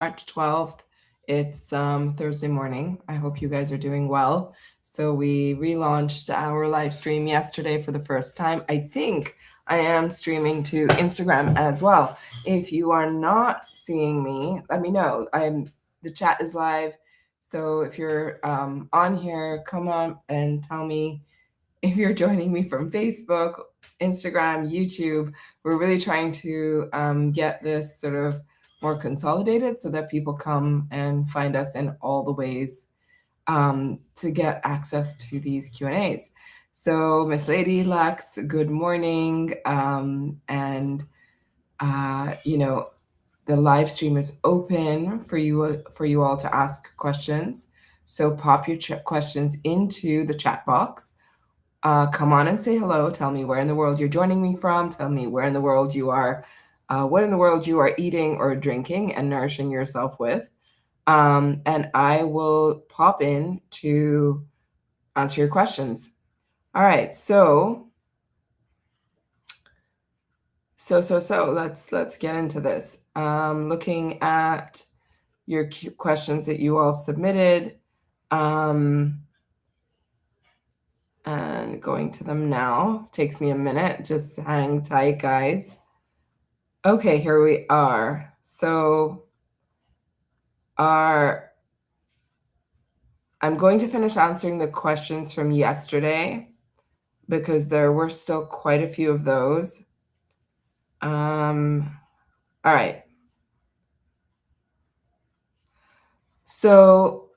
March 12th. It's Thursday morning. I hope you guys are doing well. So we relaunched our live stream yesterday for the first time. I think I am streaming to Instagram as well. If you are not seeing me, let me know. The chat is live. So if you're on here, come on and tell me if you're joining me from Facebook, Instagram, YouTube. We're really trying to get this sort of more consolidated so that people come and find us in all the ways to get access to these Q&As. So Miss Lady Lux, good morning. The live stream is open for you all to ask questions. So pop your questions into the chat box. Come on and say hello. Tell me where in the world you're joining me from. Tell me where in the world you are, what in the world you are eating or drinking and nourishing yourself with. And I will pop in to answer your questions. All right, so let's get into this. Looking at your questions that you all submitted. And going to them now. It takes me a minute. Just hang tight, guys. Okay, here we are. So I'm going to finish answering the questions from yesterday because there were still quite a few of those. All right. So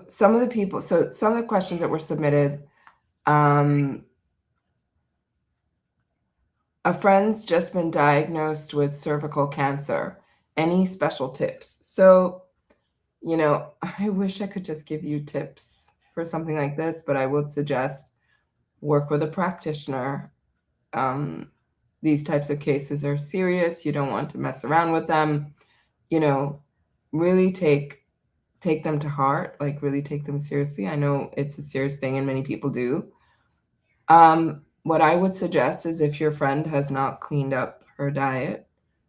some of the questions that were submitted, a friend's just been diagnosed with cervical cancer. Any special tips? So, I wish I could just give you tips for something like this, but I would suggest work with a practitioner. These types of cases are serious. You don't want to mess around with them. Really take them to heart, like really take them seriously. I know it's a serious thing and many people do. What I would suggest is if your friend has not cleaned up her diet,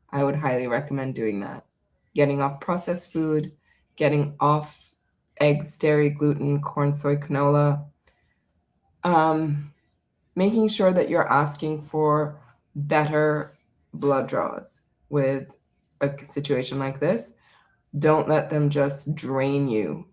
I would highly recommend doing that. Getting off processed food, getting off eggs, dairy, gluten, corn, soy, canola. Making sure that you're asking for better blood draws with a situation like this. Don't let them just drain you.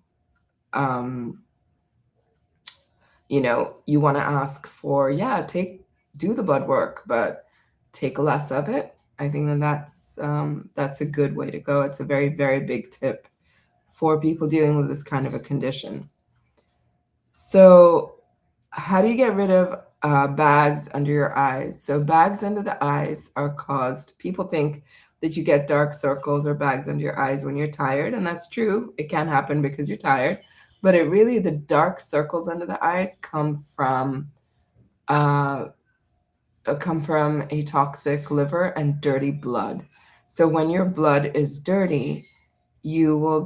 You want to ask for, do the blood work, but take less of it. I think that's a good way to go. It's a very, very big tip for people dealing with this kind of a condition. So how do you get rid of bags under your eyes? So bags under the eyes are caused, people think that you get dark circles or bags under your eyes when you're tired, and that's true. It can happen because you're tired, but the dark circles under the eyes come from a toxic liver and dirty blood. So when your blood is dirty, you will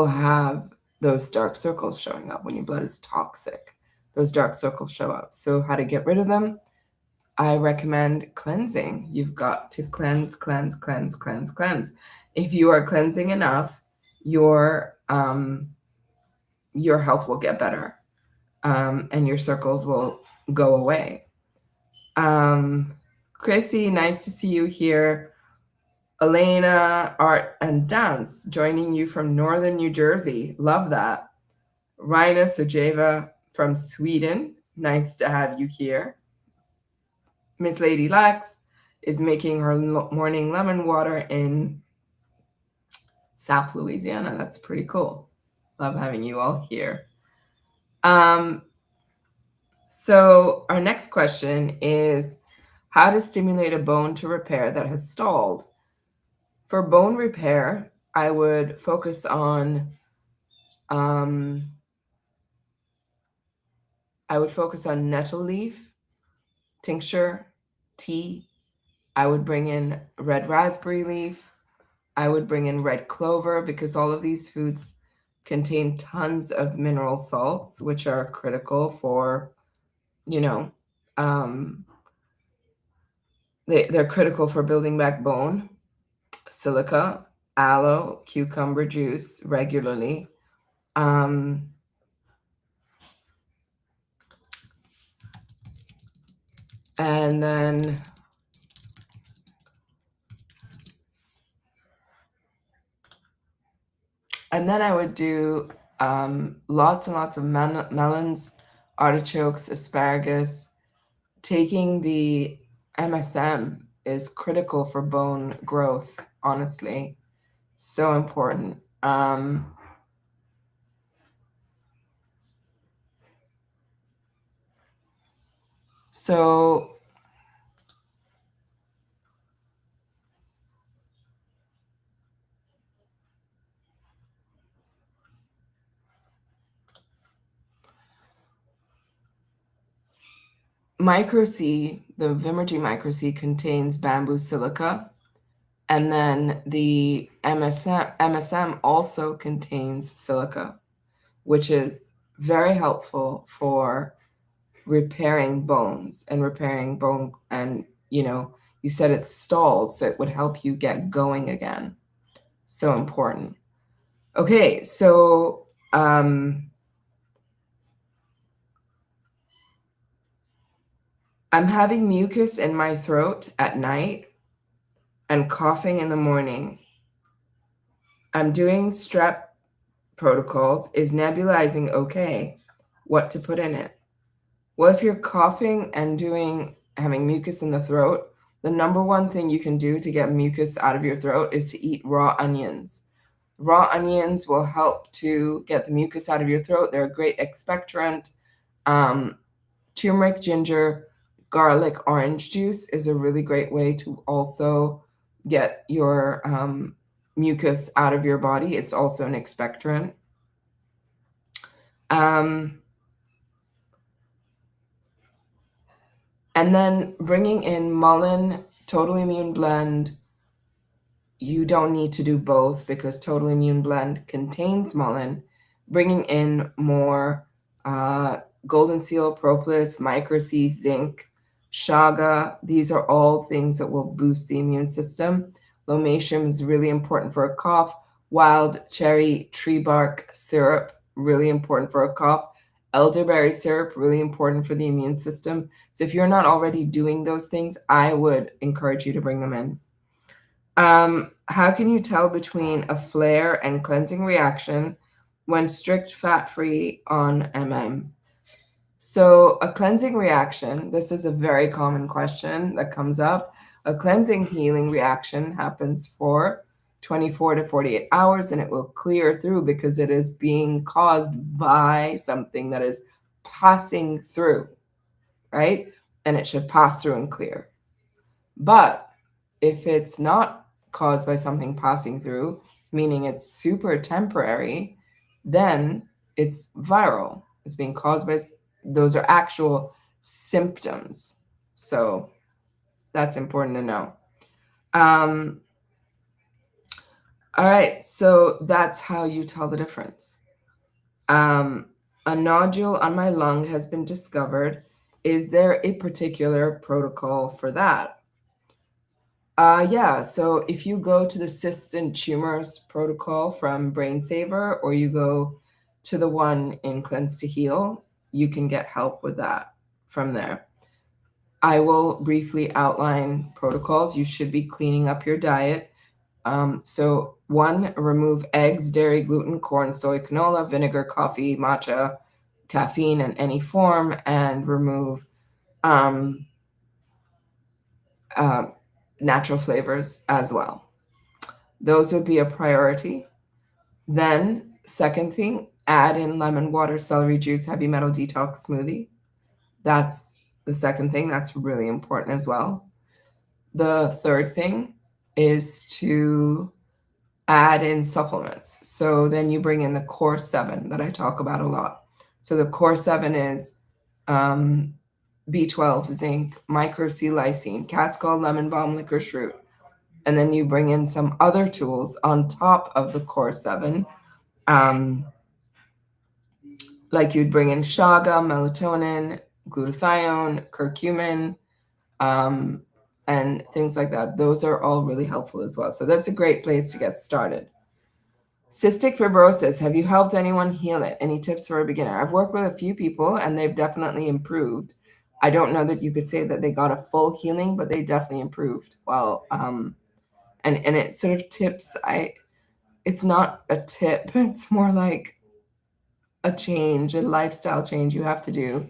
have those dark circles showing up. When your blood is toxic, those dark circles show up. So how to get rid of them? I recommend cleansing. You've got to cleanse. If you are cleansing enough, your health will get better, and your circles will go away. Chrissy, nice to see you here. Elena, art and dance, joining you from northern New Jersey. Love that. Raina Sojeva from Sweden. Nice to have you here. Miss Lady Lux is making her morning lemon water in South Louisiana. That's pretty cool. Love having you all here. So our next question is how to stimulate a bone to repair that has stalled. For bone repair, I would focus on nettle leaf tincture, tea. I would bring in red raspberry leaf. I would bring in red clover because all of these foods contain tons of mineral salts, which are critical for you know, um, they're critical for building back bone. Silica, aloe, cucumber juice regularly. Um, and then I would do lots and lots of melons, artichokes, asparagus. Taking the MSM is critical for bone growth, honestly. So important. So Micro C, the Vimergy Micro C contains bamboo silica, and then the MSM also contains silica, which is very helpful for repairing bones and repairing bone. And, you said it's stalled, so it would help you get going again. So important. Okay, so I'm having mucus in my throat at night and coughing in the morning. I'm doing strep protocols. Is nebulizing okay? What to put in it? Well, if you're coughing and having mucus in the throat, the number one thing you can do to get mucus out of your throat is to eat raw onions. Raw onions will help to get the mucus out of your throat. They're a great expectorant. Turmeric, ginger, garlic, orange juice is a really great way to also get your mucus out of your body. It's also an expectorant. And then bringing in mullein, total immune blend. You don't need to do both because total immune blend contains mullein. Bringing in more golden seal, propolis, micro C, zinc, chaga. These are all things that will boost the immune system. Lomatium is really important for a cough. Wild cherry tree bark syrup, really important for a cough. Elderberry syrup, really important for the immune system. So if you're not already doing those things, I would encourage you to bring them in. How can you tell between a flare and cleansing reaction when strict fat-free on MM? So a cleansing reaction, this is a very common question that comes up. A cleansing healing reaction happens for 24 to 48 hours and it will clear through because it is being caused by something that is passing through, right? And it should pass through and clear. But if it's not caused by something passing through, meaning it's super temporary, then it's viral. It's being caused by, those are actual symptoms. So that's important to know. All right, so that's how you tell the difference. A nodule on my lung has been discovered. Is there a particular protocol for that? Yeah, so if you go to the cysts and tumors protocol from Brain Saver, or you go to the one in Cleanse to Heal, you can get help with that from there. I will briefly outline protocols. You should be cleaning up your diet. So 1, remove eggs, dairy, gluten, corn, soy, canola, vinegar, coffee, matcha, caffeine in any form, and remove natural flavors as well. Those would be a priority. Then, second thing, add in lemon water, celery juice, heavy metal detox smoothie. That's the second thing. That's really important as well. The third thing is to add in supplements. So then you bring in the core 7 that I talk about a lot. So the core 7 is B12, zinc, micro C lysine, cat's claw, lemon balm, licorice root. And then you bring in some other tools on top of the core 7. Like you'd bring in chaga, melatonin, glutathione, curcumin, um, and things like that. Those are all really helpful as well. So that's a great place to get started. Cystic fibrosis, have you helped anyone heal it? Any tips for a beginner? I've worked with a few people and they've definitely improved. I don't know that you could say that they got a full healing, but they definitely improved. Well, and it sort of tips. It's not a tip. It's more like a change, a lifestyle change you have to do.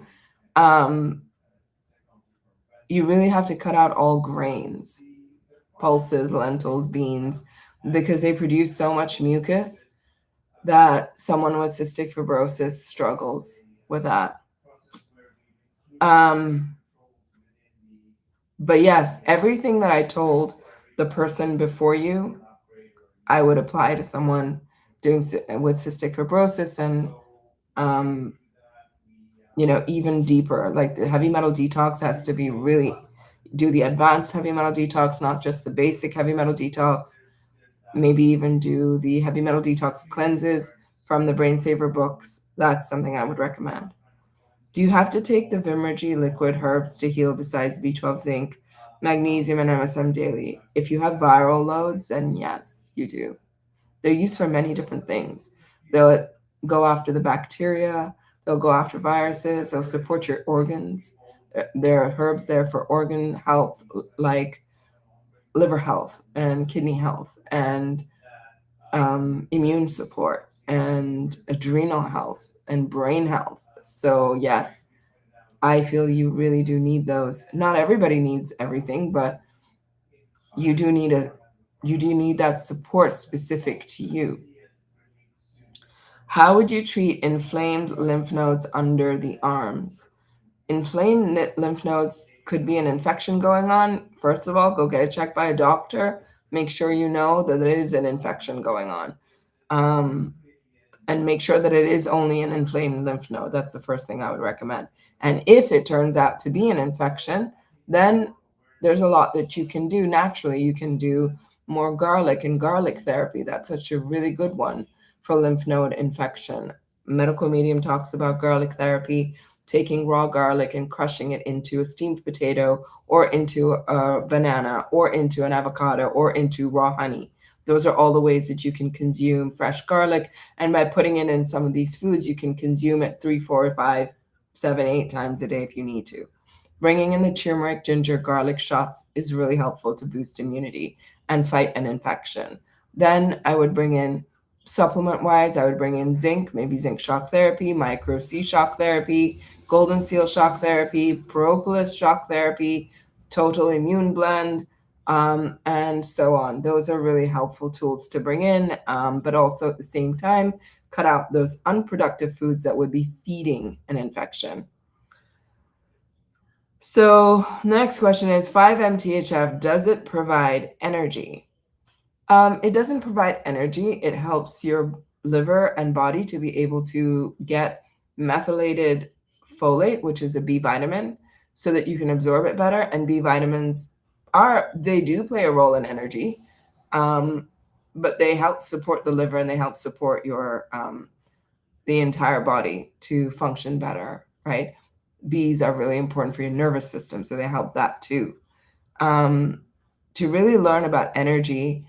Um, you really have to cut out all grains, pulses, lentils, beans, because they produce so much mucus that someone with cystic fibrosis struggles with that. Um, but yes, everything that I told the person before you, I would apply to someone with cystic fibrosis, and um, even deeper. Like the heavy metal detox has to be really do the advanced heavy metal detox, not just the basic heavy metal detox. Maybe even do the heavy metal detox cleanses from the Brain Saver books. That's something I would recommend. Do you have to take the Vimergy liquid herbs to heal besides B12, zinc, magnesium, and MSM daily? If you have viral loads, then yes, you do. They're used for many different things. They'll go after the bacteria, they'll go after viruses, they'll support your organs. There are herbs there for organ health, like liver health and kidney health and immune support and adrenal health and brain health. So, yes, I feel you really do need those. Not everybody needs everything, but you do need that support specific to you. How would you treat inflamed lymph nodes under the arms? Inflamed lymph nodes could be an infection going on. First of all, go get it checked by a doctor. Make sure you know that it is an infection going on. And make sure that it is only an inflamed lymph node. That's the first thing I would recommend. And if it turns out to be an infection, then there's a lot that you can do naturally. You can do more garlic and garlic therapy. That's such a really good one for lymph node infection. Medical Medium talks about garlic therapy, taking raw garlic and crushing it into a steamed potato or into a banana or into an avocado or into raw honey. Those are all the ways that you can consume fresh garlic. And by putting it in some of these foods, you can consume it 3, 4, 5, 7, 8 times a day if you need to. Bringing in the turmeric, ginger, garlic shots is really helpful to boost immunity and fight an infection. Then I would bring in supplement-wise, I would bring in zinc, maybe zinc shock therapy, micro C shock therapy, golden seal shock therapy, propolis shock therapy, total immune blend, and so on. Those are really helpful tools to bring in, but also at the same time, cut out those unproductive foods that would be feeding an infection. So next question is 5-MTHF, does it provide energy? It doesn't provide energy. It helps your liver and body to be able to get methylated folate, which is a B vitamin, so that you can absorb it better. And B vitamins they do play a role in energy, but they help support the liver and they help support your the entire body to function better, right? Bs are really important for your nervous system, so they help that too. To really learn about energy,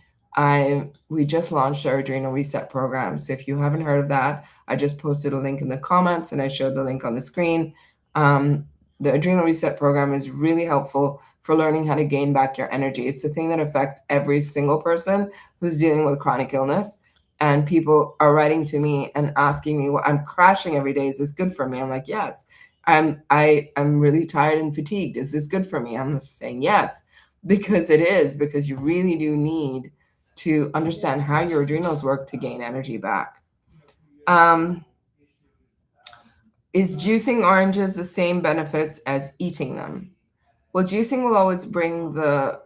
we just launched our Adrenal Reset program. So if you haven't heard of that, I just posted a link in the comments and I showed the link on the screen. The Adrenal Reset program is really helpful for learning how to gain back your energy. It's a thing that affects every single person who's dealing with chronic illness. And people are writing to me and asking me, well, I'm crashing every day. Is this good for me? I'm like, yes. I'm really tired and fatigued. Is this good for me? I'm saying yes, because it is, because you really do need to understand how your adrenals work to gain energy back. Is juicing oranges the same benefits as eating them? Well, juicing will always bring the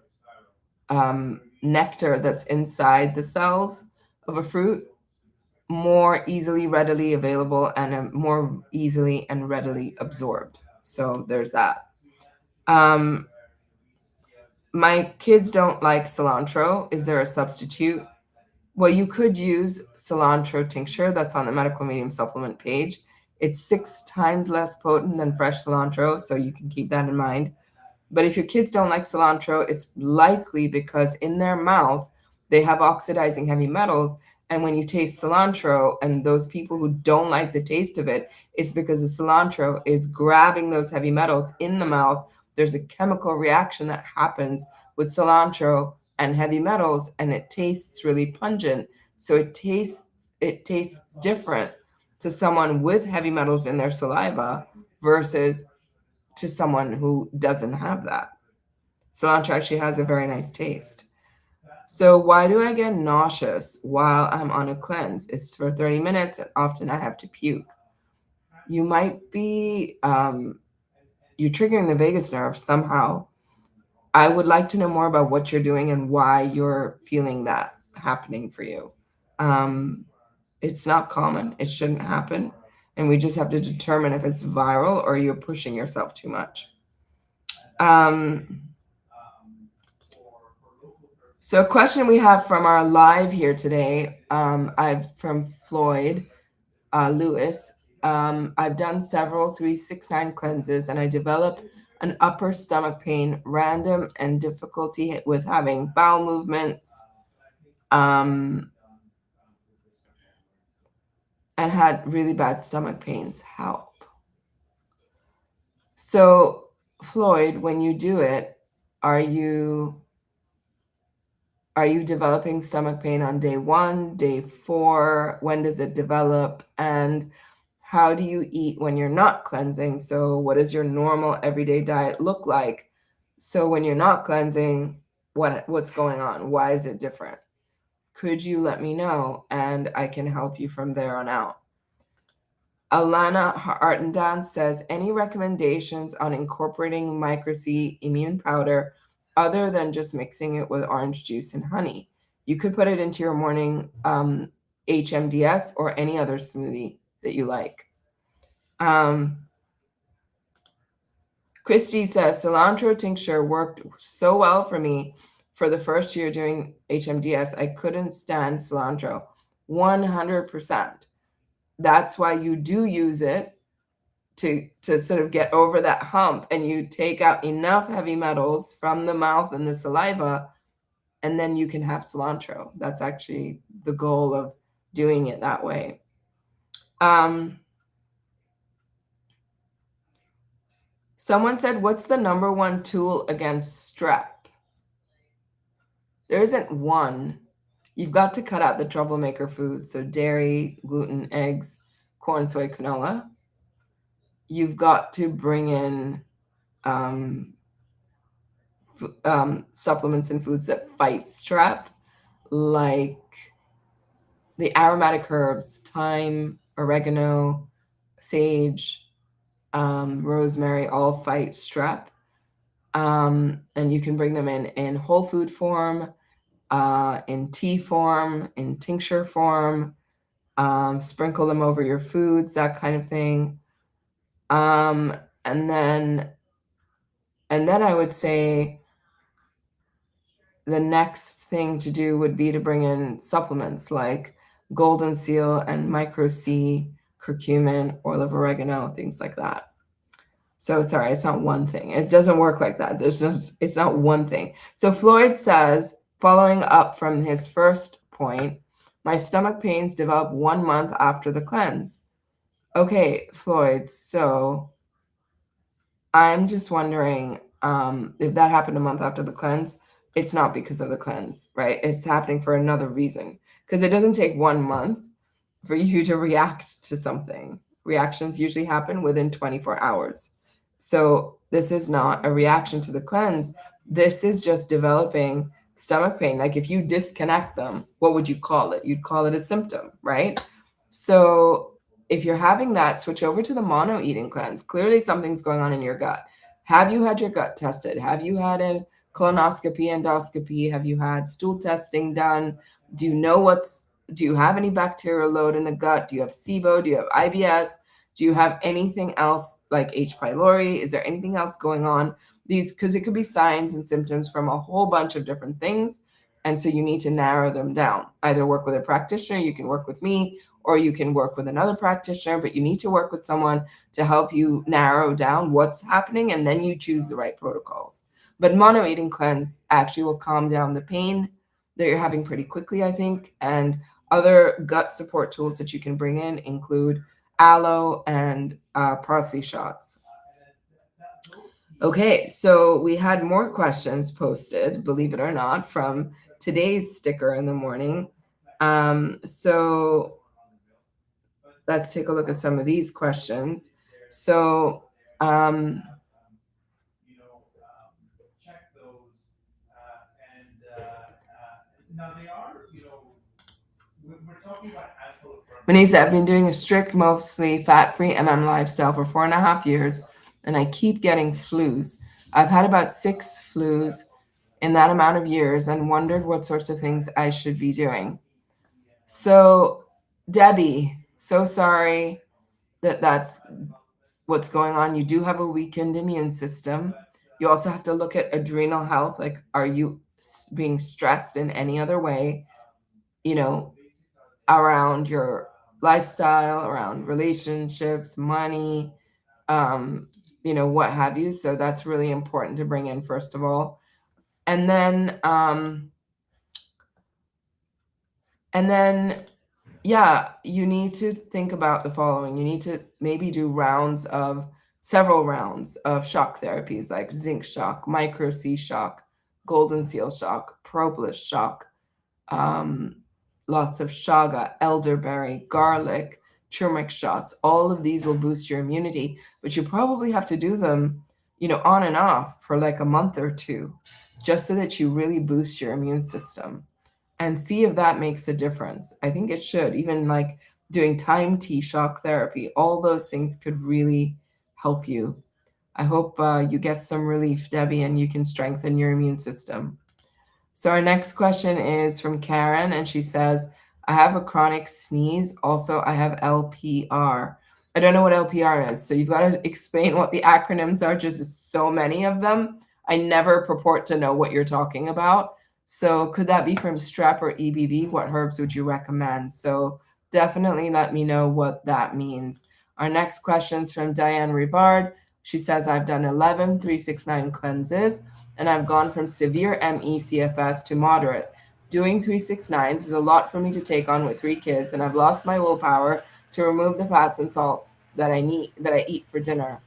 nectar that's inside the cells of a fruit more easily, readily available, and more easily and readily absorbed. So there's that. My kids don't like cilantro. Is there a substitute? Well, you could use cilantro tincture. That's on the Medical Medium supplement page. It's 6 times less potent than fresh cilantro, so you can keep that in mind. But if your kids don't like cilantro, it's likely because in their mouth they have oxidizing heavy metals. And when you taste cilantro, and those people who don't like the taste of it, it's because the cilantro is grabbing those heavy metals in the mouth. There's a chemical reaction that happens with cilantro and heavy metals, and it tastes really pungent. So it tastes different to someone with heavy metals in their saliva versus to someone who doesn't have that. Cilantro actually has a very nice taste. So why do I get nauseous while I'm on a cleanse? It's for 30 minutes and often I have to puke. You might be, you're triggering the vagus nerve somehow. I would like to know more about what you're doing and why you're feeling that happening for you. It's not common. It shouldn't happen. And we just have to determine if it's viral or you're pushing yourself too much. So a question we have from our live here today, I've from Floyd Lewis. I've done several 369 cleanses and I develop an upper stomach pain, random and difficulty with having bowel movements, and had really bad stomach pains. Help. So Floyd, when you do it, are you developing stomach pain on day 1, day 4? When does it develop? And how do you eat when you're not cleansing? So what does your normal everyday diet look like? So when you're not cleansing, what's going on? Why is it different? Could you let me know? And I can help you from there on out. Alana Artendan says, any recommendations on incorporating micro-C immune powder other than just mixing it with orange juice and honey? You could put it into your morning HMDS or any other smoothie that you like. Christy says, cilantro tincture worked so well for me for the first year doing HMDS. I couldn't stand cilantro. 100%. That's why you do use it to sort of get over that hump, and you take out enough heavy metals from the mouth and the saliva, and then you can have cilantro. That's actually the goal of doing it that way. Someone said, what's the number one tool against strep? There isn't one. You've got to cut out the troublemaker foods, so dairy, gluten, eggs, corn, soy, canola. You've got to bring in supplements and foods that fight strep, like the aromatic herbs, thyme, oregano, sage, rosemary, all fight strep. And you can bring them in whole food form, in tea form, in tincture form, sprinkle them over your foods, that kind of thing. And then I would say the next thing to do would be to bring in supplements like golden seal and micro-C, curcumin, oil of oregano, things like that. So sorry, it's not one thing. It doesn't work like that. It's not one thing. So Floyd says, following up from his first point, my stomach pains develop 1 month after the cleanse. Okay, Floyd, so I'm just wondering if that happened a month after the cleanse, it's not because of the cleanse, right? It's happening for another reason, because it doesn't take 1 month for you to react to something. Reactions usually happen within 24 hours. So this is not a reaction to the cleanse. This is just developing stomach pain. Like if you disconnect them, what would you call it? You'd call it a symptom, right? So if you're having that, switch over to the mono eating cleanse. Clearly something's going on in your gut. Have you had your gut tested? Have you had a colonoscopy, endoscopy? Have you had stool testing done? Do you have any bacterial load in the gut? Do you have SIBO? Do you have IBS? Do you have anything else like H. pylori? Is there anything else going on? Because it could be signs and symptoms from a whole bunch of different things. And so you need to narrow them down. Either work with a practitioner, you can work with me, or you can work with another practitioner, but you need to work with someone to help you narrow down what's happening, and then you choose the right protocols. But mono eating cleanse actually will calm down the pain that you're having pretty quickly, I think. And other gut support tools that you can bring in include aloe and parsley shots. Okay, so we had more questions posted, believe it or not, from today's sticker in the morning. So let's take a look at some of these questions. So, Muneeza, I've been doing a strict, mostly fat-free lifestyle for 4.5 years, and I keep getting flus. I've had about 6 flus in that amount of years and wondered what sorts of things I should be doing. So, Debbie, so sorry that that's what's going on. You do have a weakened immune system. You also have to look at adrenal health. Like, are you being stressed in any other way, around your lifestyle, around relationships, money, what have you? So that's really important to bring in, first of all. And then, yeah, you need to think about the following. You need to maybe do several rounds of shock therapies like zinc shock, micro C shock, golden seal shock, propolis shock, lots of shaga, elderberry, garlic, turmeric shots. All of these will boost your immunity, but you probably have to do them, on and off for like a month or two, just so that you really boost your immune system and see if that makes a difference. I think it should. Even like doing time T shock therapy, all those things could really help you. I hope you get some relief, Debbie, and you can strengthen your immune system. So our next question is from Karen, and she says, I have a chronic sneeze. Also, I have LPR. I don't know what LPR is, so you've got to explain what the acronyms are, just so many of them. I never purport to know what you're talking about. So could that be from strep or EBV? What herbs would you recommend? So definitely let me know what that means. Our next question is from Diane Rivard. She says, I've done 11 369 cleanses, and I've gone from severe ME/CFS to moderate. Doing 369s is a lot for me to take on with 3 kids, and I've lost my willpower to remove the fats and salts that I eat for dinner.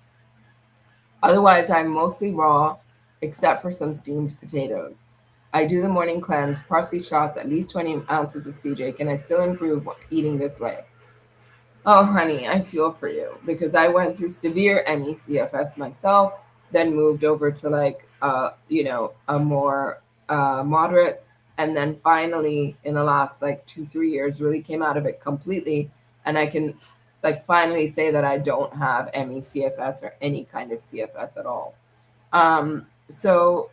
Otherwise, I'm mostly raw, except for some steamed potatoes. I do the morning cleanse, parsley shots, at least 20 ounces of CJ. Can I still improve eating this way? Oh, honey, I feel for you, because I went through severe ME/CFS myself, then moved over to a more moderate, and then finally in the last 2-3 years really came out of it completely, and I can finally say that I don't have ME/CFS or any kind of CFS at all. So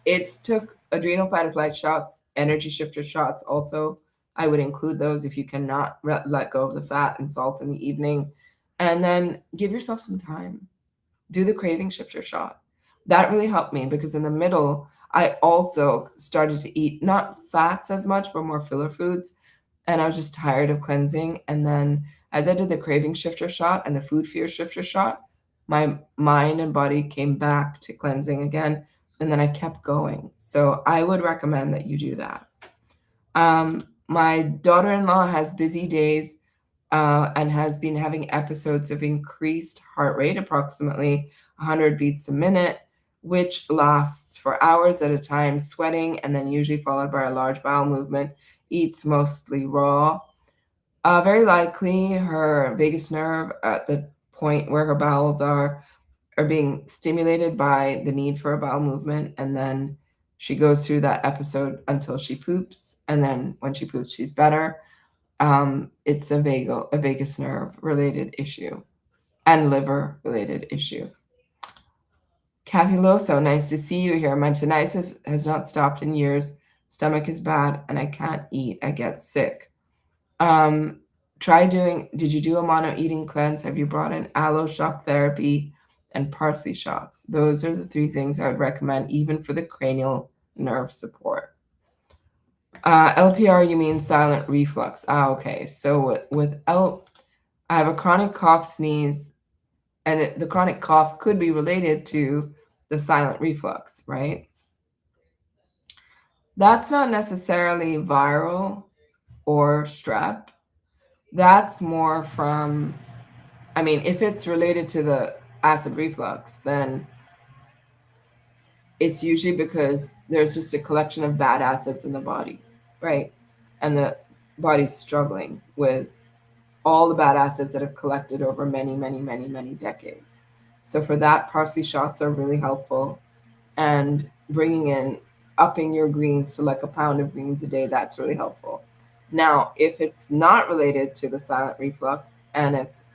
it took adrenal fight or flight shots, energy shifter shots also. I would include those if you cannot let go of the fat and salt in the evening. And then give yourself some time. Do the craving shifter shot. That really helped me, because in the middle, I also started to eat not fats as much, but more filler foods. And I was just tired of cleansing. And then as I did the craving shifter shot and the food fear shifter shot, my mind and body came back to cleansing again. And then I kept going. So I would recommend that you do that. My daughter-in-law has busy days and has been having episodes of increased heart rate, approximately 100 beats a minute, which lasts for hours at a time, sweating, and then usually followed by a large bowel movement. Eats mostly raw. Very likely her vagus nerve at the point where her bowels are being stimulated by the need for a bowel movement, and then she goes through that episode until she poops, and then when she poops, she's better. It's a vagus nerve related issue and liver related issue. Kathy Loso, nice to see you here. My tinnitus has not stopped in years. Stomach is bad and I can't eat. I get sick. Did you do a mono eating cleanse? Have you brought in aloe shock therapy and parsley shots? Those are the 3 things I would recommend, even for the cranial nerve support. LPR, you mean silent reflux. Okay. So I have a chronic cough, sneeze, and the chronic cough could be related to the silent reflux, right? That's not necessarily viral or strep. That's more from, I mean, if it's related to the acid reflux, then it's usually because there's just a collection of bad acids in the body, right? And the body's struggling with all the bad acids that have collected over many, many, many, many decades. So for that, parsley shots are really helpful. And bringing in, upping your greens to like a pound of greens a day, that's really helpful. Now, if it's not related to the silent reflux and it's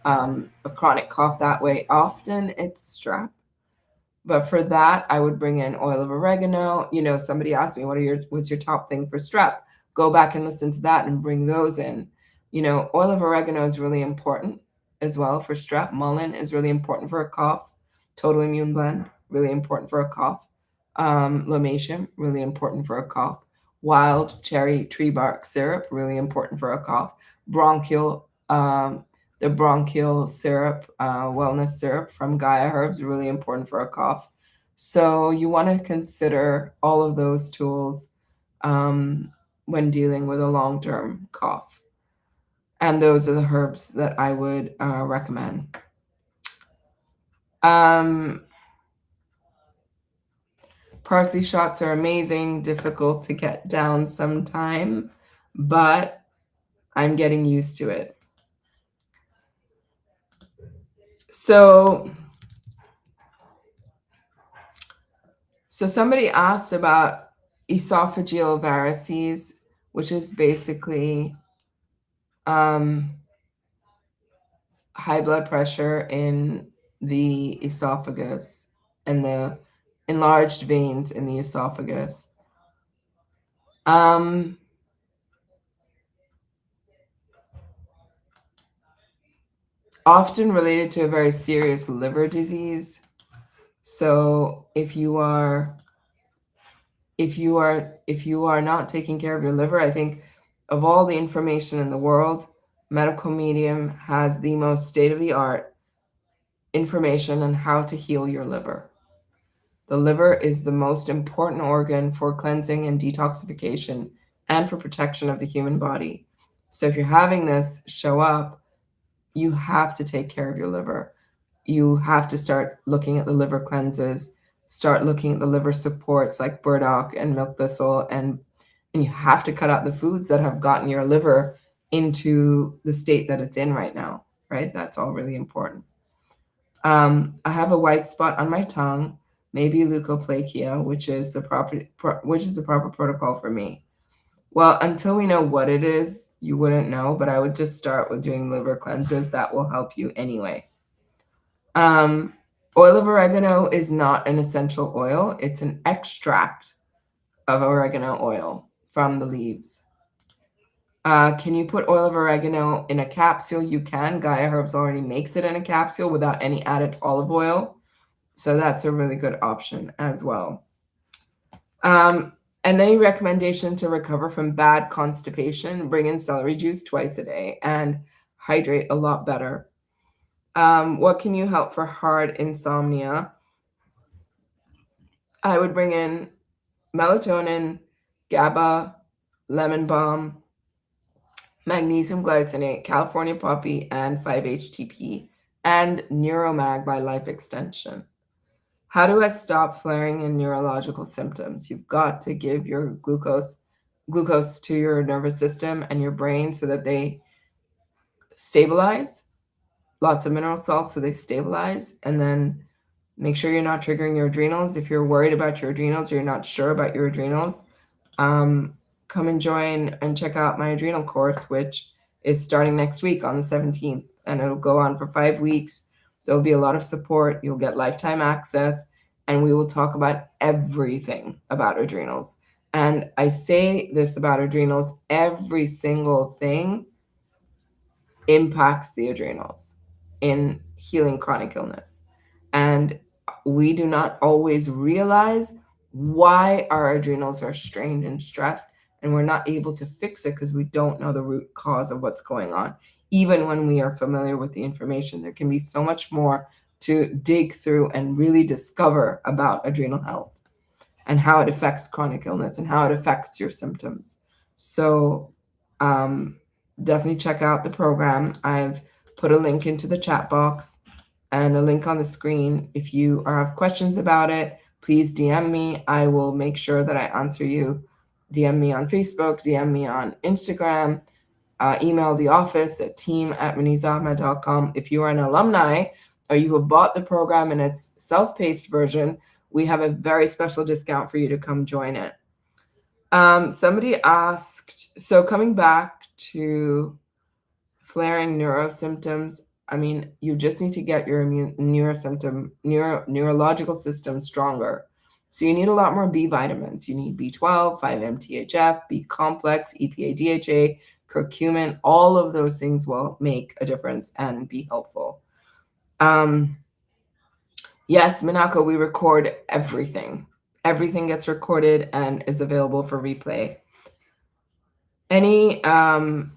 a chronic cough that way, often it's strep. But for that, I would bring in oil of oregano. You know, somebody asked me, what's your top thing for strep? Go back and listen to that and bring those in. You know, oil of oregano is really important as well for strep. Mullein is really important for a cough. Total immune blend, really important for a cough. Lomatium, really important for a cough. Wild cherry tree bark syrup, really important for a cough. Bronchial the bronchial syrup, wellness syrup from Gaia Herbs, really important for a cough. So you want to consider all of those tools when dealing with a long-term cough. And those are the herbs that I would recommend. Parsley shots are amazing, difficult to get down sometime, but I'm getting used to it. So somebody asked about esophageal varices, which is basically high blood pressure in the esophagus and the enlarged veins in the esophagus. Often related to a very serious liver disease. So if you are not taking care of your liver, I think of all the information in the world, Medical Medium has the most state-of-the-art information on how to heal your liver. The liver is the most important organ for cleansing and detoxification and for protection of the human body. So if you're having this show up, you have to take care of your liver. You have to start looking at the liver cleanses, start looking at the liver supports like burdock and milk thistle, and you have to cut out the foods that have gotten your liver into the state that it's in right now, right? That's all really important. I have a white spot on my tongue, maybe leukoplakia, which is the proper protocol for me. Well, until we know what it is, you wouldn't know, but I would just start with doing liver cleanses. That will help you anyway. Oil of oregano is not an essential oil. It's an extract of oregano oil from the leaves. Can you put oil of oregano in a capsule? You can. Gaia Herbs already makes it in a capsule without any added olive oil. So that's a really good option as well. And any recommendation to recover from bad constipation, bring in celery juice twice a day and hydrate a lot better. What can you help for hard insomnia? I would bring in melatonin, GABA, lemon balm, magnesium glycinate, California poppy, and 5-HTP, and Neuromag by Life Extension. How do I stop flaring in neurological symptoms? You've got to give your glucose to your nervous system and your brain so that they stabilize. Lots of mineral salts so they stabilize, and then make sure you're not triggering your adrenals. If you're worried about your adrenals or you're not sure about your adrenals, come and join and check out my adrenal course, which is starting next week on the 17th, and it'll go on for 5 weeks. There'll be a lot of support. You'll get lifetime access, and we will talk about everything about adrenals. And I say this about adrenals, every single thing impacts the adrenals in healing chronic illness. And we do not always realize why our adrenals are strained and stressed and we're not able to fix it because we don't know the root cause of what's going on. Even when we are familiar with the information, there can be so much more to dig through and really discover about adrenal health and how it affects chronic illness and how it affects your symptoms. So definitely check out the program. I've put a link into the chat box and a link on the screen. If you have questions about it, please DM me. I will make sure that I answer you. DM me on Facebook, DM me on Instagram, email the office at team@muneezaahmed.com. If you are an alumni or you have bought the program in its self-paced version, we have a very special discount for you to come join it. Somebody asked, so coming back to flaring neurosymptoms, I mean, you just need to get your neurological system stronger. So you need a lot more B vitamins. You need B12, 5-MTHF, B complex, EPA, DHA, curcumin. All of those things will make a difference and be helpful. Yes, Minako, we record everything. Everything gets recorded and is available for replay.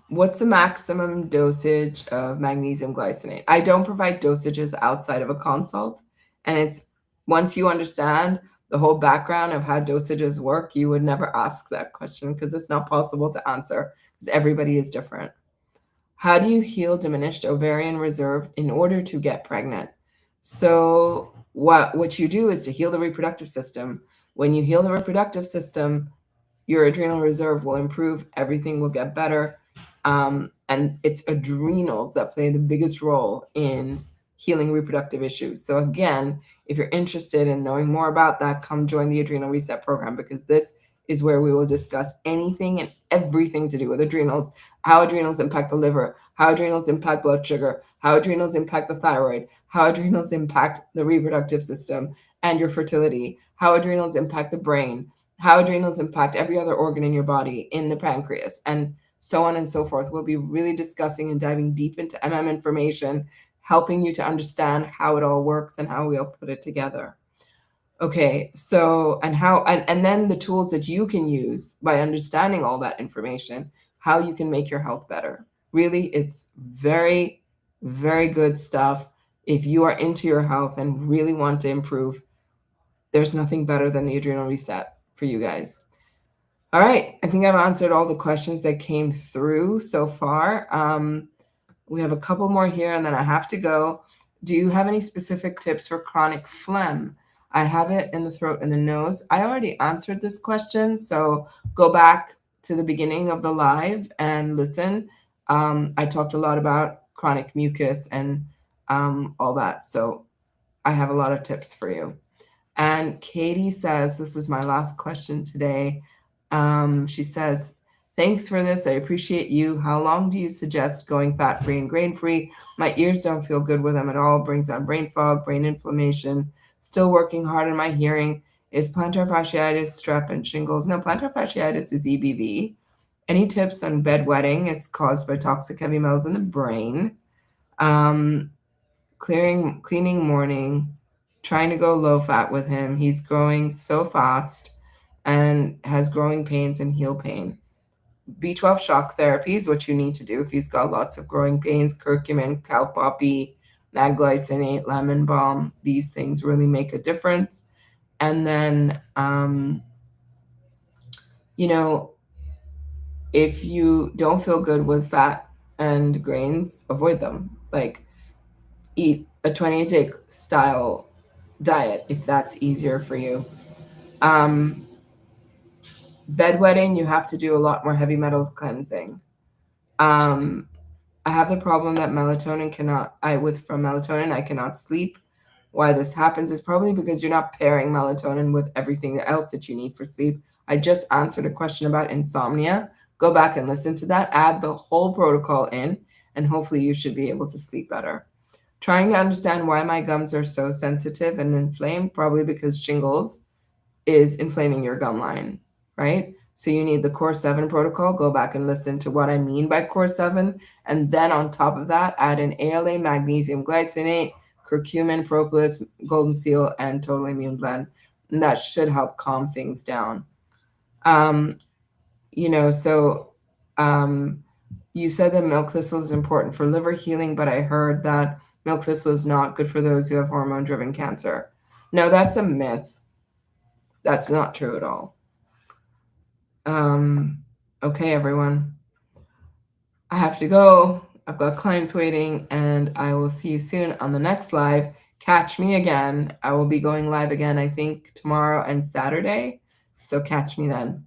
What's the maximum dosage of magnesium glycinate? I don't provide dosages outside of a consult. And it's once you understand the whole background of how dosages work, you would never ask that question because it's not possible to answer because everybody is different. How do you heal diminished ovarian reserve in order to get pregnant? So what you do is to heal the reproductive system. When you heal the reproductive system, your adrenal reserve will improve, everything will get better. And it's adrenals that play the biggest role in healing reproductive issues. So again, if you're interested in knowing more about that, come join the Adrenal Reset program because this is where we will discuss anything and everything to do with adrenals, how adrenals impact the liver, how adrenals impact blood sugar, how adrenals impact the thyroid, how adrenals impact the reproductive system and your fertility, how adrenals impact the brain, how adrenals impact every other organ in your body, in the pancreas, and so on and so forth. We'll be really discussing and diving deep into information, helping you to understand how it all works and how we'll put it together. Okay, so and then the tools that you can use by understanding all that information, how you can make your health better. Really, it's very, very good stuff. If you are into your health and really want to improve, there's nothing better than the Adrenal Reset for you guys. All right, I think I've answered all the questions that came through so far. We have a couple more here and then I have to go. Do you have any specific tips for chronic phlegm? I have it in the throat and the nose. I already answered this question, so go back to the beginning of the live and listen. I talked a lot about chronic mucus and all that, so I have a lot of tips for you. And Katie says, this is my last question today. She says, thanks for this. I appreciate you. How long do you suggest going fat-free and grain-free? My ears don't feel good with them at all. Brings on brain fog, brain inflammation. Still working hard on my hearing. Is plantar fasciitis, strep, and shingles? No, plantar fasciitis is EBV. Any tips on bedwetting? It's caused by toxic heavy metals in the brain. Cleaning morning. Trying to go low fat with him. He's growing so fast and has growing pains and heel pain. B12 shock therapy is what you need to do if he's got lots of growing pains. Curcumin, cow poppy, magglycinate, lemon balm. These things really make a difference. And then, if you don't feel good with fat and grains, avoid them. Like, eat a 28-day style diet if that's easier for you. Bedwetting, you have to do a lot more heavy metal cleansing. I have the problem that from melatonin, I cannot sleep. Why this happens is probably because you're not pairing melatonin with everything else that you need for sleep. I just answered a question about insomnia. Go back and listen to that. Add the whole protocol in, and hopefully you should be able to sleep better. Trying to understand why my gums are so sensitive and inflamed, probably because shingles is inflaming your gum line, right? So you need the Core 7 protocol. Go back and listen to what I mean by Core 7. And then on top of that, add an ALA, magnesium glycinate, curcumin, propolis, golden seal, and total immune blend. And that should help calm things down. So you said that milk thistle is important for liver healing, but I heard that milk thistle is not good for those who have hormone-driven cancer. No, that's a myth. That's not true at all. Okay, everyone. I have to go. I've got clients waiting, and I will see you soon on the next live. Catch me again. I will be going live again, I think, tomorrow and Saturday. So catch me then.